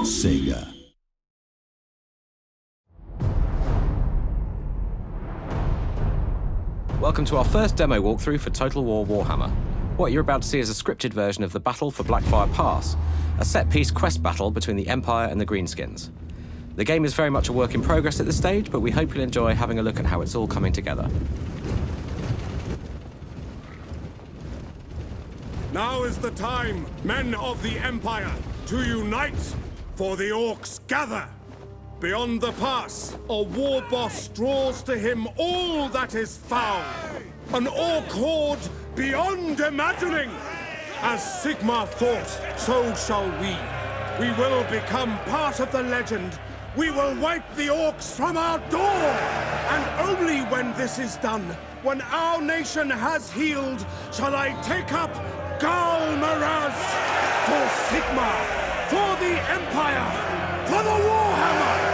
Sega. Welcome to our first demo walkthrough for Total War Warhammer. What you're about to see is a scripted version of the battle for Blackfire Pass, a set-piece quest battle between the Empire and the Greenskins. The game is very much a work in progress at this stage, but we hope you'll enjoy having a look at how it's all coming together. Now is the time, men of the Empire, to unite, for the Orcs gather. Beyond the pass, a war boss draws to him all that is foul. An Orc horde beyond imagining. As Sigmar thought, so shall we. We will become part of the legend. We will wipe the Orcs from our door! And only when this is done, when our nation has healed, shall I take up Gal Maraz for Sigmar, for the Empire, for the Warhammer!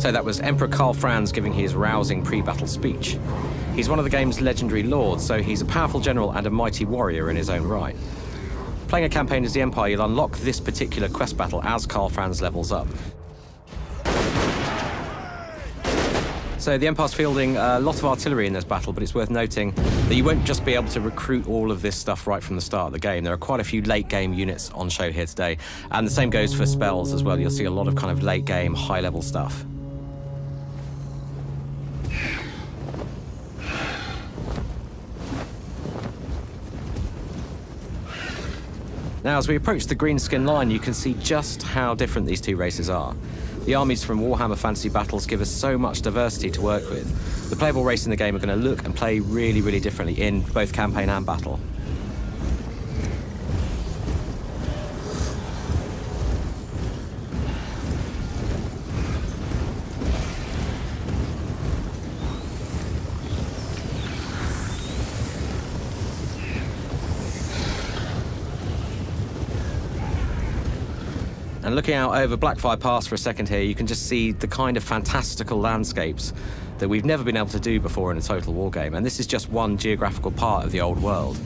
So that was Emperor Karl Franz giving his rousing pre-battle speech. He's one of the game's legendary lords, so he's a powerful general and a mighty warrior in his own right. Playing a campaign as the Empire, you'll unlock this particular quest battle as Karl Franz levels up. So the Empire's fielding a lot of artillery in this battle, but it's worth noting that you won't just be able to recruit all of this stuff right from the start of the game. There are quite a few late-game units on show here today, and the same goes for spells as well. You'll see a lot of kind of late-game, high-level stuff. Now, as we approach the Greenskin line, you can see just how different these two races are. The armies from Warhammer Fantasy Battles give us so much diversity to work with. The playable races in the game are going to look and play really, really differently in both campaign and battle. And looking out over Blackfire Pass for a second here, you can just see the kind of fantastical landscapes that we've never been able to do before in a Total War game. And this is just one geographical part of the old world.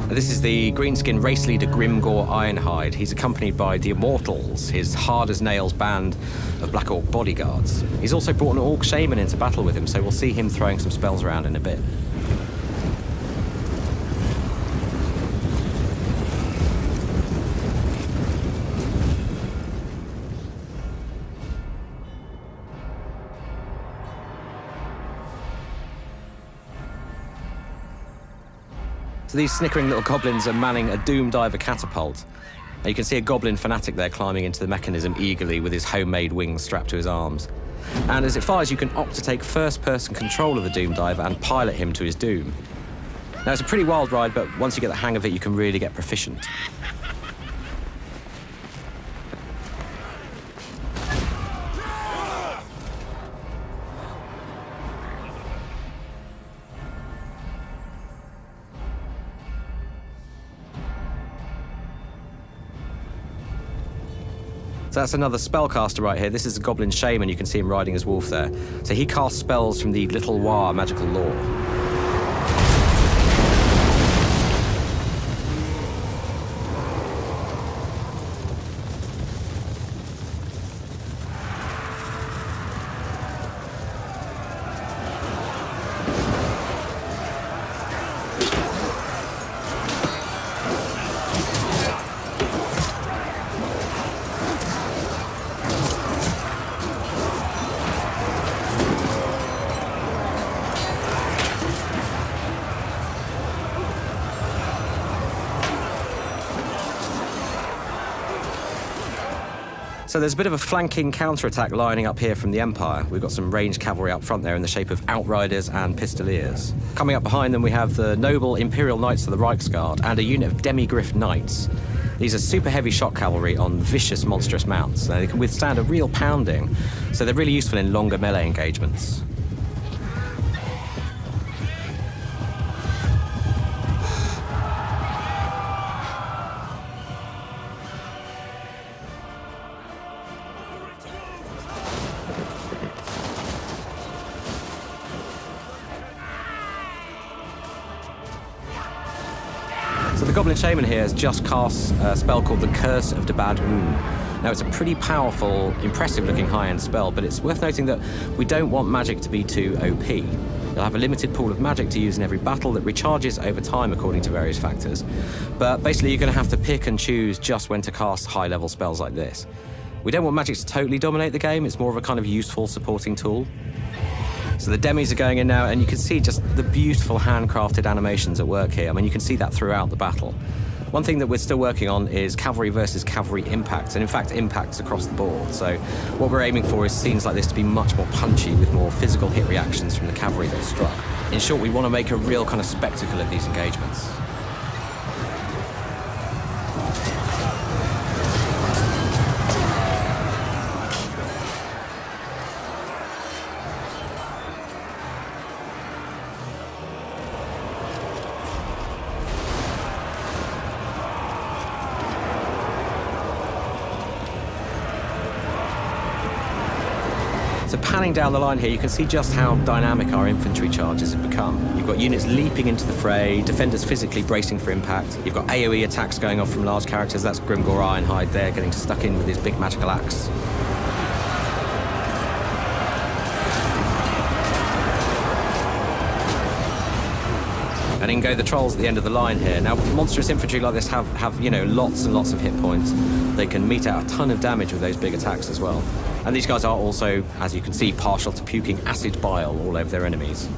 And this is the Greenskin race leader Grimgor Ironhide. He's accompanied by the Immortals, his hard-as-nails band of Black Orc bodyguards. He's also brought an Orc Shaman into battle with him, so we'll see him throwing some spells around in a bit. So these snickering little goblins are manning a Doom Diver catapult. Now you can see a goblin fanatic there climbing into the mechanism eagerly with his homemade wings strapped to his arms. And as it fires, you can opt to take first-person control of the Doom Diver and pilot him to his doom. Now it's a pretty wild ride, but once you get the hang of it, you can really get proficient. So that's another spellcaster right here. This is a Goblin Shaman. You can see him riding his wolf there. So he casts spells from the Little War magical lore. So there's a bit of a flanking counterattack lining up here from the Empire. We've got some ranged cavalry up front there in the shape of Outriders and Pistoliers. Coming up behind them, we have the noble Imperial Knights of the Reichsguard and a unit of Demigriff Knights. These are super heavy shock cavalry on vicious, monstrous mounts. Now, they can withstand a real pounding, so they're really useful in longer melee engagements. So the Goblin Shaman here has just cast a spell called the Curse of the Bad Moon. Now, it's a pretty powerful, impressive-looking high-end spell, but it's worth noting that we don't want magic to be too OP. You'll have a limited pool of magic to use in every battle that recharges over time according to various factors. But basically, you're going to have to pick and choose just when to cast high-level spells like this. We don't want magic to totally dominate the game. It's more of a kind of useful supporting tool. So the demis are going in now, and you can see just the beautiful handcrafted animations at work here. I mean, you can see that throughout the battle. One thing that we're still working on is cavalry versus cavalry impacts, and in fact impacts across the board. So what we're aiming for is scenes like this to be much more punchy with more physical hit reactions from the cavalry that struck. In short, we want to make a real kind of spectacle of these engagements. So panning down the line here, you can see just how dynamic our infantry charges have become. You've got units leaping into the fray, defenders physically bracing for impact. You've got AoE attacks going off from large characters. That's Grimgor Ironhide there, getting stuck in with his big magical axe. And in go the trolls at the end of the line here. Now, monstrous infantry like this have you know, lots and lots of hit points. They can mete out a ton of damage with those big attacks as well. And these guys are also, as you can see, partial to puking acid bile all over their enemies.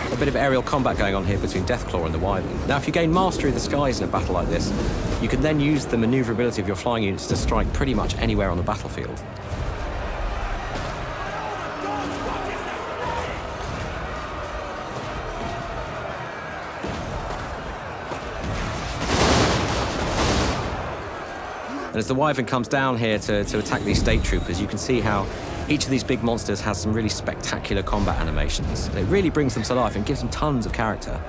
A bit of aerial combat going on here between Deathclaw and the Wyvern. Now, if you gain mastery of the skies in a battle like this, you can then use the maneuverability of your flying units to strike pretty much anywhere on the battlefield. And as the Wyvern comes down here to attack these state troopers, you can see how each of these big monsters has some really spectacular combat animations. It really brings them to life and gives them tons of character.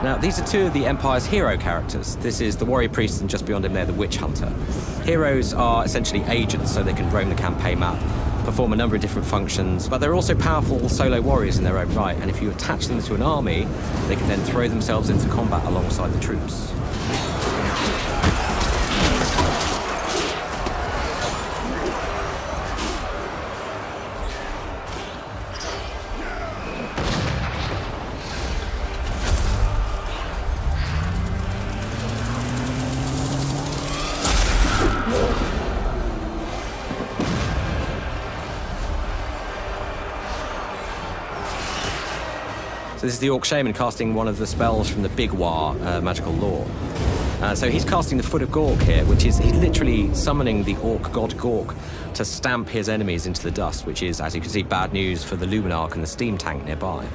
Now, these are two of the Empire's hero characters. This is the Warrior Priest, and just beyond him there, the Witch Hunter. Heroes are essentially agents, so they can roam the campaign map, perform a number of different functions, but they're also powerful solo warriors in their own right, and if you attach them to an army, they can then throw themselves into combat alongside the troops. So this is the Orc Shaman casting one of the spells from the Big War magical lore. So he's casting the Foot of Gork here, which is he's literally summoning the Orc god Gork to stamp his enemies into the dust, which is, as you can see, bad news for the Luminarch and the steam tank nearby.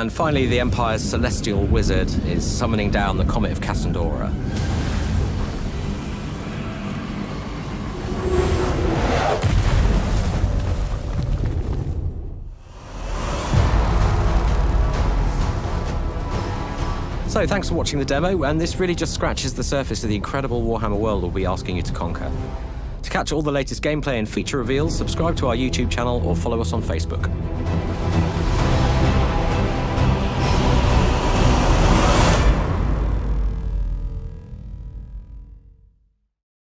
And finally, the Empire's celestial wizard is summoning down the Comet of Cassandora. So thanks for watching the demo, and this really just scratches the surface of the incredible Warhammer world we'll be asking you to conquer. To catch all the latest gameplay and feature reveals, subscribe to our YouTube channel or follow us on Facebook.